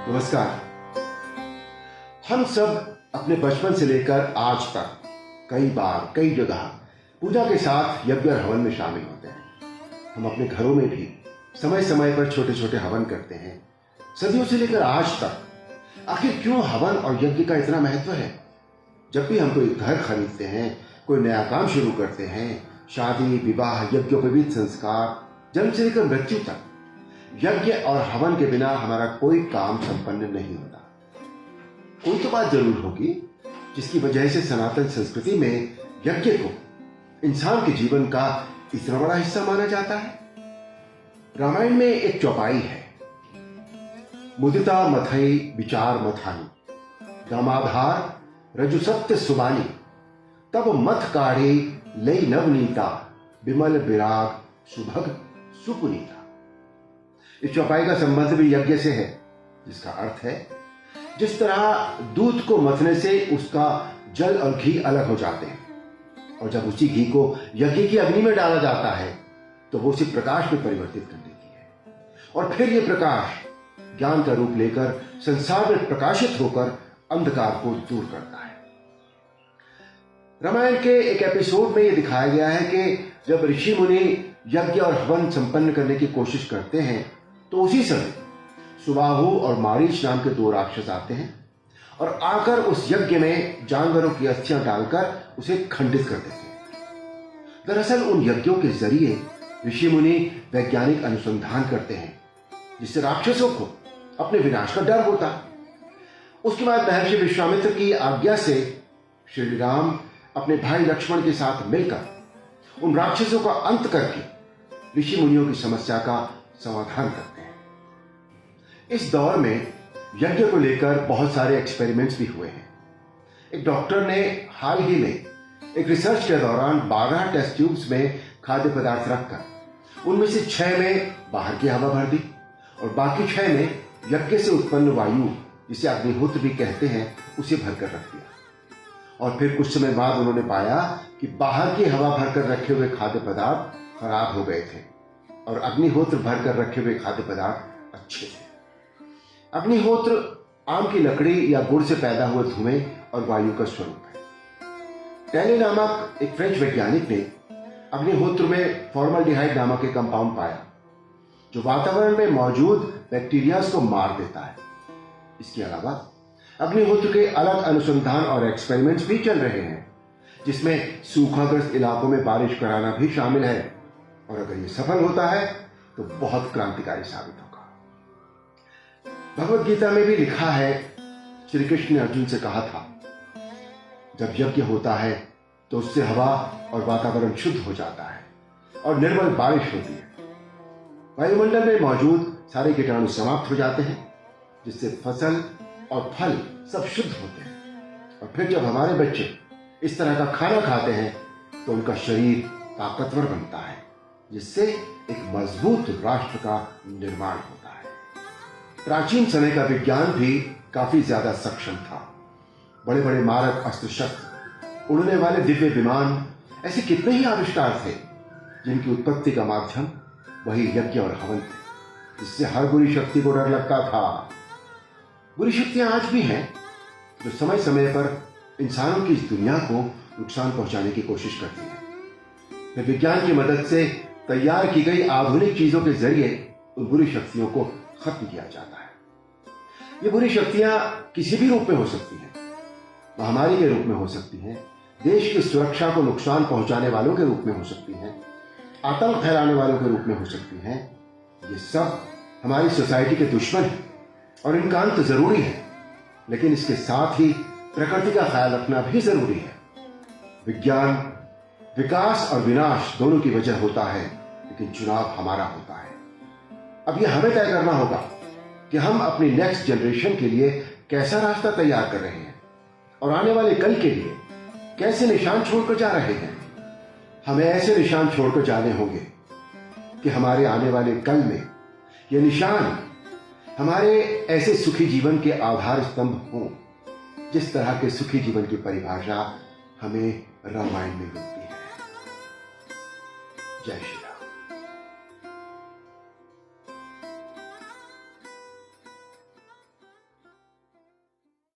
नमस्कार। हम सब अपने बचपन से लेकर आज तक कई बार कई जगह पूजा के साथ यज्ञ और हवन में शामिल होते हैं। हम अपने घरों में भी समय समय पर छोटे छोटे हवन करते हैं। सदियों से लेकर आज तक आखिर क्यों हवन और यज्ञ का इतना महत्व है? जब भी हम कोई घर खरीदते हैं, कोई नया काम शुरू करते हैं, शादी विवाह यज्ञोपवीत संस्कार, जन्म से लेकर मृत्यु तक, यज्ञ और हवन के बिना हमारा कोई काम संपन्न नहीं होता। कोई तो बात जरूर होगी जिसकी वजह से सनातन संस्कृति में यज्ञ को इंसान के जीवन का इतना बड़ा हिस्सा माना जाता है। रामायण में एक चौपाई है, मुदिता मथई विचार मथानी, दामाधार रजु सत्य सुबानी, तब मथ काढ़े लई नवनीता, विमल विराग सुभग सुपुनीता। इस चौपाई का संबंध भी यज्ञ से है, जिसका अर्थ है जिस तरह दूध को मथने से उसका जल और घी अलग हो जाते हैं और जब उसी घी को यज्ञ की अग्नि में डाला जाता है तो वो उसे प्रकाश में परिवर्तित कर देती है और फिर ये प्रकाश ज्ञान का रूप लेकर संसार में प्रकाशित होकर अंधकार को दूर करता है। रामायण के एक एपिसोड में यह दिखाया गया है कि जब ऋषि मुनि यज्ञ और हवन संपन्न करने की कोशिश करते हैं तो उसी समय सुबाहु और मारीच नाम के दो राक्षस आते हैं और आकर उस यज्ञ में जानवरों की अस्थियां डालकर उसे खंडित कर देते हैं। दरअसल उन यज्ञों के जरिए ऋषि मुनि वैज्ञानिक अनुसंधान करते हैं जिससे राक्षसों को अपने विनाश का डर होता। उसके बाद महर्षि विश्वामित्र की आज्ञा से श्री राम अपने भाई लक्ष्मण के साथ मिलकर उन राक्षसों का अंत करके ऋषि मुनियों की समस्या का समाधान करते हैं। इस दौर में यज्ञ को लेकर बहुत सारे एक्सपेरिमेंट्स भी हुए हैं। एक डॉक्टर ने हाल ही में एक रिसर्च के दौरान 12 टेस्ट ट्यूब्स में खाद्य पदार्थ रखकर उनमें से 6 में बाहर की हवा भर दी और बाकी 6 में यज्ञ से उत्पन्न वायु, जिसे अग्निहोत्र भी कहते हैं, उसे भरकर रख दिया। और फिर कुछ समय बाद उन्होंने पाया कि बाहर की हवा भरकर रखे हुए खाद्य पदार्थ खराब हो गए थे और अग्निहोत्र भरकर रखे हुए खाद्य पदार्थ अच्छे थे। अग्निहोत्र आम की लकड़ी या गुड़ से पैदा हुए धुएं और वायु का स्वरूप है। टेले नामक एक फ्रेंच वैज्ञानिक ने अग्निहोत्र में फॉर्मल्डिहाइड नामक एक कंपाउंड पाया जो वातावरण में मौजूद बैक्टीरिया को मार देता है। इसके अलावा अग्निहोत्र के अलग अनुसंधान और एक्सपेरिमेंट्स भी चल रहे हैं जिसमें सूखाग्रस्त इलाकों में बारिश कराना भी शामिल है और अगर ये सफल होता है तो बहुत क्रांतिकारी साबित होगा। भगवत गीता में भी लिखा है, श्री कृष्ण ने अर्जुन से कहा था, जब यज्ञ होता है तो उससे हवा और वातावरण शुद्ध हो जाता है और निर्मल बारिश होती है। वायुमंडल में मौजूद सारे कीटाणु समाप्त हो जाते हैं जिससे फसल और फल सब शुद्ध होते हैं और फिर जब हमारे बच्चे इस तरह का खाना खाते हैं तो उनका शरीर ताकतवर बनता है जिससे एक मजबूत राष्ट्र का निर्माण होता है। प्राचीन समय का विज्ञान भी काफी ज्यादा सक्षम था। बड़े बड़े मारक अस्त्र शस्त्र, उड़ने वाले दिव्य विमान, ऐसे कितने ही आविष्कार थे जिनकी उत्पत्ति का माध्यम वही यज्ञ और हवन थे, जिससे हर बुरी शक्ति को डर लगता था। बुरी शक्तियां आज भी हैं जो समय समय पर इंसानों की इस दुनिया को नुकसान पहुंचाने की कोशिश करती है। फिर विज्ञान की मदद से तैयार की गई आधुनिक चीजों के जरिए उन बुरी शक्तियों को खत्म किया जाता है। ये बुरी शक्तियां किसी भी रूप में हो सकती हैं, महामारी के रूप में हो सकती हैं, देश की सुरक्षा को नुकसान पहुंचाने वालों के रूप में हो सकती हैं, आतंक फैलाने वालों के रूप में हो सकती हैं। ये सब हमारी सोसाइटी के दुश्मन हैं और इनका अंत जरूरी है, लेकिन इसके साथ ही प्रकृति का ख्याल रखना भी जरूरी है। विज्ञान विकास और विनाश दोनों की वजह होता है, लेकिन चुनाव हमारा होता है। अब यह हमें तय करना होगा कि हम अपनी नेक्स्ट जनरेशन के लिए कैसा रास्ता तैयार कर रहे हैं और आने वाले कल के लिए कैसे निशान छोड़कर जा रहे हैं। हमें ऐसे निशान छोड़कर जाने होंगे कि हमारे आने वाले कल में ये निशान हमारे ऐसे सुखी जीवन के आधार स्तंभ हों जिस तरह के सुखी जीवन की परिभाषा हमें रामायण में मिलती है। जय श्री